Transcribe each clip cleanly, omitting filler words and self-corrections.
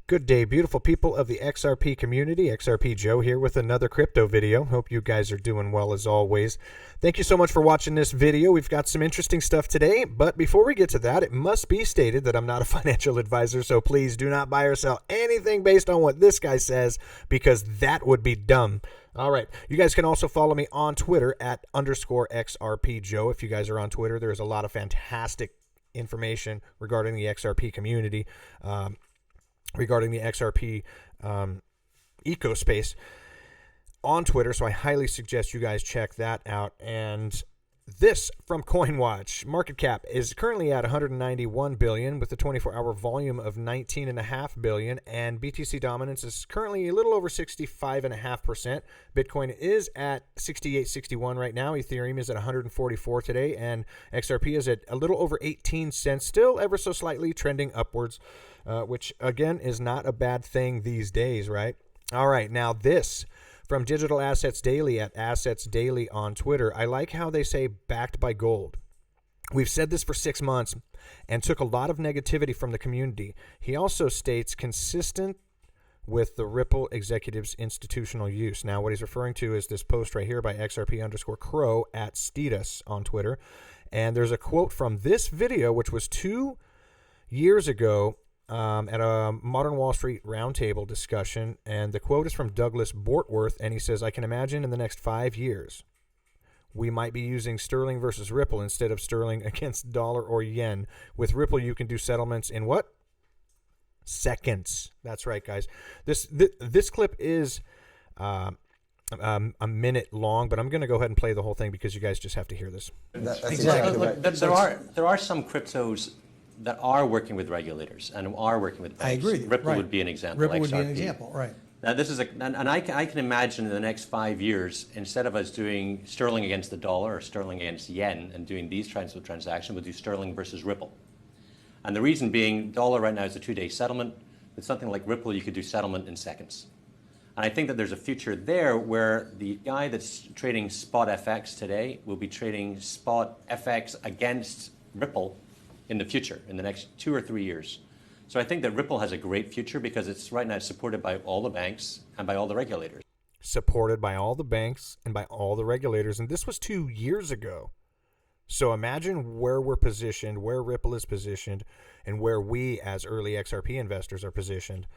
Good day, beautiful people of the XRP community. XRP Joe here with another crypto video. Hope you guys are doing well as always. Thank you so much for watching this video. We've got some interesting stuff today, but before we get to that, it must be stated that I'm not a financial advisor, so please do not buy or sell anything based on what this guy says, because that would be dumb. All right, you guys can also follow me on Twitter at _XRP Joe. If you guys are on Twitter, there's a lot of fantastic information regarding the XRP community. Regarding the XRP ecospace on Twitter, so I highly suggest you guys check that out. And this from CoinWatch: market cap is currently at 191 billion with a 24-hour volume of 19.5 billion, and BTC dominance is currently a little over 65.5%. Bitcoin is at 68.61 right now. Ethereum is at 144 today, and XRP is at a little over 18 cents, still ever so slightly trending upwards, which again is not a bad thing these days, right? All right, now this from Digital Assets Daily at Assets Daily on Twitter. I like how they say backed by gold. We've said this for 6 months and took a lot of negativity from the community. He also states consistent with the Ripple executives' institutional use. Now, what he's referring to is this post right here by XRP_Crow at Status on Twitter. And there's a quote from this video, which was 2 years ago, at a Modern Wall Street roundtable discussion, and the quote is from Douglas Bortworth, and he says, "I can imagine in the next 5 years we might be using sterling versus Ripple instead of sterling against dollar or yen. With Ripple, you can do settlements in what? Seconds." That's right, guys. This clip is a minute long, but I'm going to go ahead and play the whole thing because you guys just have to hear this. That's exactly right. There are some cryptos that are working with regulators and are working with banks. I agree. Ripple would be an example. Ripple would be an XRP. example, right. Now this is and I can imagine in the next 5 years, instead of us doing sterling against the dollar or sterling against yen and doing these kinds of transactions, we'll do sterling versus Ripple. And the reason being, dollar right now is a 2-day settlement. With something like Ripple, you could do settlement in seconds. And I think that there's a future there where the guy that's trading spot FX today will be trading spot FX against Ripple in the future, in the next 2 or 3 years. So I think that Ripple has a great future because it's right now supported by all the banks and by all the regulators. Supported by all the banks and by all the regulators. And this was 2 years ago. So imagine where we're positioned, where Ripple is positioned, and where we as early XRP investors are positioned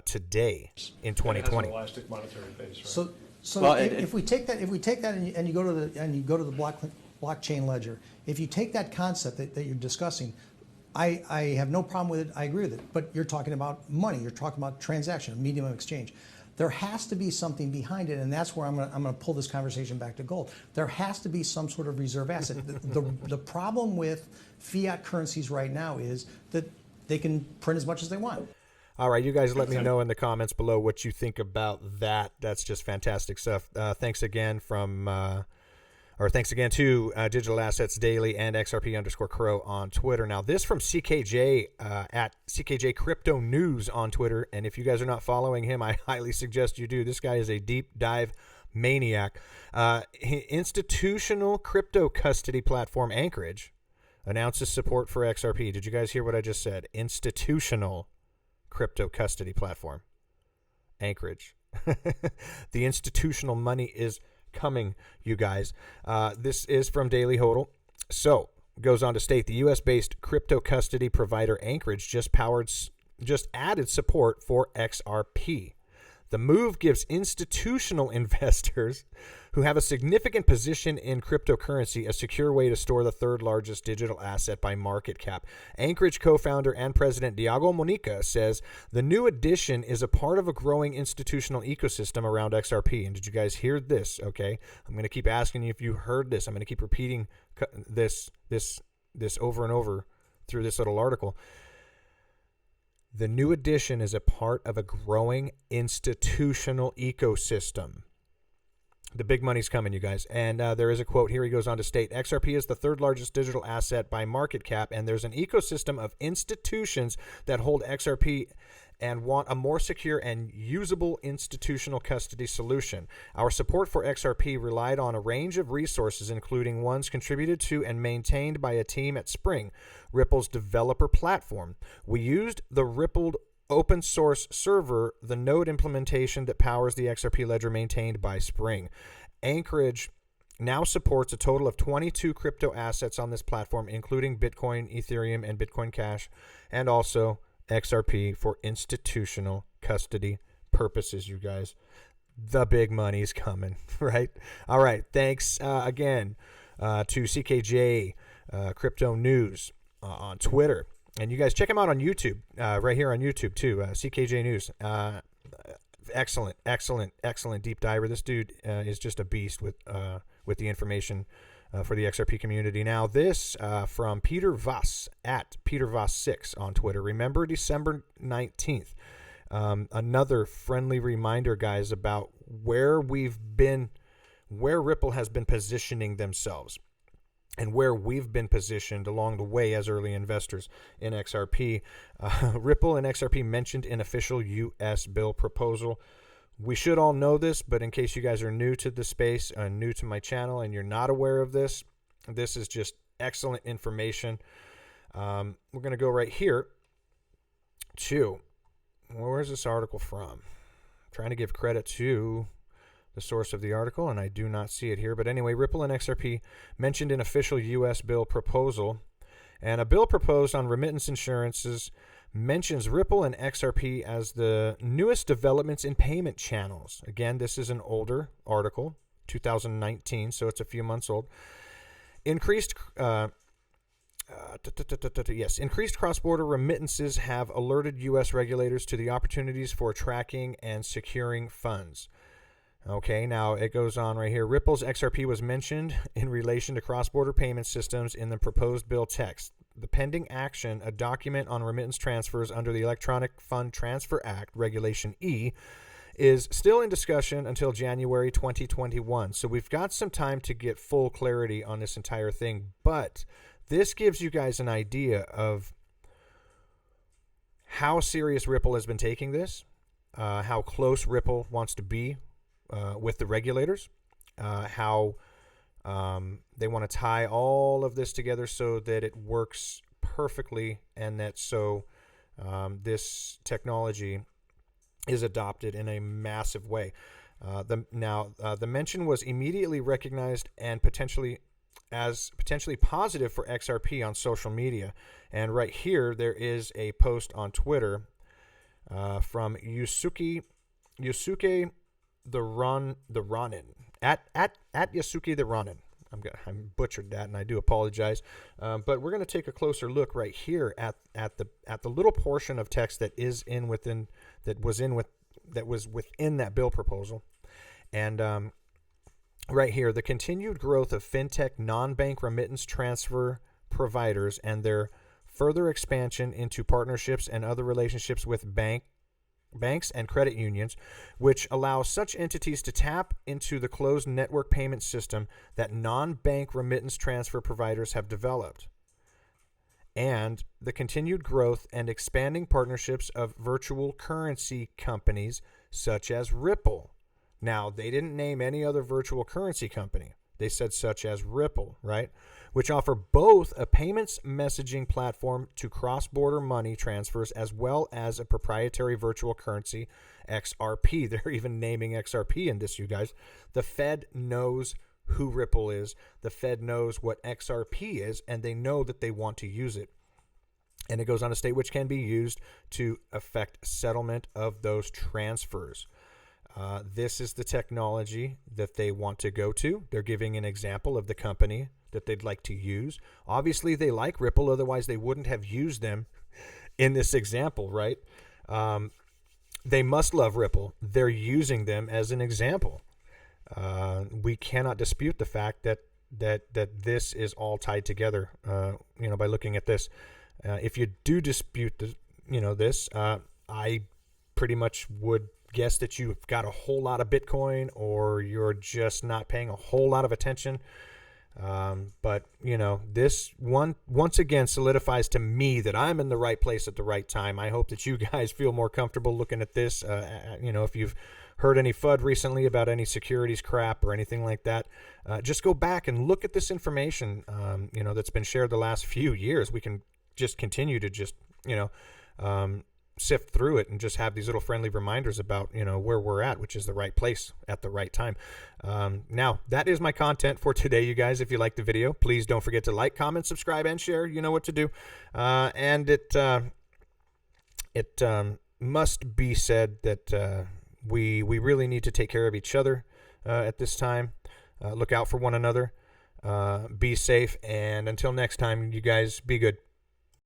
today in 2020. It has an elastic monetary base, right? So Well, if we take that and you go to the blockchain ledger, if you take that concept that you're discussing, I have no problem with it. I agree with it. But you're talking about money. You're talking about transaction, medium of exchange. There has to be something behind it, and that's where I'm going to pull this conversation back to gold. There has to be some sort of reserve asset. The problem with fiat currencies right now is that they can print as much as they want. All right, you guys let me know in the comments below what you think about that. That's just fantastic stuff. Thanks again to Digital Assets Daily and XRP_Crow on Twitter. Now, this from CKJ at CKJ Crypto News on Twitter. And if you guys are not following him, I highly suggest you do. This guy is a deep dive maniac. Institutional crypto custody platform Anchorage announces support for XRP. Did you guys hear what I just said? Institutional crypto custody platform Anchorage. The institutional money is coming, you guys. This is from Daily Hodl. So, goes on to state, the U.S.-based crypto custody provider Anchorage just added support for XRP. The move gives institutional investors who have a significant position in cryptocurrency a secure way to store the third largest digital asset by market cap. Anchorage co-founder and president Diego Monica says the new addition is a part of a growing institutional ecosystem around XRP. And did you guys hear this? Okay, I'm going to keep asking you if you heard this. I'm going to keep repeating this over and over through this little article. The new addition is a part of a growing institutional ecosystem. The big money's coming, you guys. And there is a quote here. He goes on to state, XRP is the third largest digital asset by market cap, and there's an ecosystem of institutions that hold XRP and want a more secure and usable institutional custody solution. Our support for XRP relied on a range of resources, including ones contributed to and maintained by a team at Spring, Ripple's developer platform. We used the Ripple open source server, the node implementation that powers the XRP ledger maintained by Spring. Anchorage now supports a total of 22 crypto assets on this platform, including Bitcoin, Ethereum, and Bitcoin Cash, and also XRP for institutional custody purposes, you guys. The big money's coming, right? All right. Thanks again to CKJ Crypto News on Twitter. And you guys check him out on YouTube, right here on YouTube too, CKJ News. Excellent deep diver. This dude is just a beast with the information for the XRP community. Now this from Peter Voss at PeterVoss6 on Twitter. Remember December 19th. Another friendly reminder, guys, about where Ripple has been positioning themselves and where we've been positioned along the way as early investors in XRP. Ripple and XRP mentioned in official U.S. bill proposal. We should all know this, but in case you guys are new to the space and new to my channel and you're not aware of this, this is just excellent information. We're going to go right here to, where's this article from? I'm trying to give credit to the source of the article, and I do not see it here. But anyway, Ripple and XRP mentioned in official U.S. bill proposal. And a bill proposed on remittance insurances mentions Ripple and XRP as the newest developments in payment channels. Again, this is an older article, 2019, so it's a few months old. Increased cross-border remittances have alerted U.S. regulators to the opportunities for tracking and securing funds. Okay, now it goes on right here. Ripple's XRP was mentioned in relation to cross-border payment systems in the proposed bill text. The pending action, a document on remittance transfers under the Electronic Fund Transfer Act, Regulation E, is still in discussion until January 2021. So we've got some time to get full clarity on this entire thing, but this gives you guys an idea of how serious Ripple has been taking this, how close Ripple wants to be with the regulators, how they want to tie all of this together so that it works perfectly and that so this technology is adopted in a massive way. The mention was immediately recognized and potentially positive for XRP on social media. And right here, there is a post on Twitter from Yusuke the Ronin at Yasuki the Ronin. I butchered that, and I do apologize. But we're going to take a closer look right here at the little portion of text that was within that bill proposal, and right here, the continued growth of fintech non-bank remittance transfer providers and their further expansion into partnerships and other relationships with banks and credit unions, which allow such entities to tap into the closed network payment system that non-bank remittance transfer providers have developed, and the continued growth and expanding partnerships of virtual currency companies such as Ripple. Now, they didn't name any other virtual currency company. They said such as Ripple, right? Which offer both a payments messaging platform to cross-border money transfers as well as a proprietary virtual currency, XRP. They're even naming XRP in this, you guys. The Fed knows who Ripple is. The Fed knows what XRP is, and they know that they want to use it. And it goes on to state which can be used to affect settlement of those transfers. This is the technology that they want to go to. They're giving an example of the company that they'd like to use. Obviously, they like Ripple, otherwise they wouldn't have used them in this example, right? They must love Ripple. They're using them as an example. We cannot dispute the fact that this is all tied together, by looking at this. If you do dispute this, I pretty much would guess that you've got a whole lot of Bitcoin, or you're just not paying a whole lot of attention. But this once again solidifies to me that I'm in the right place at the right time. I hope that you guys feel more comfortable looking at this. If you've heard any FUD recently about any securities crap or anything like that, just go back and look at this information, that's been shared the last few years. We can just continue to sift through it and just have these little friendly reminders about, where we're at, which is the right place at the right time. Now, that is my content for today, you guys. If you liked the video, please don't forget to like, comment, subscribe, and share. You know what to do. And it must be said that we really need to take care of each other at this time. Look out for one another. Be safe. And until next time, you guys be good.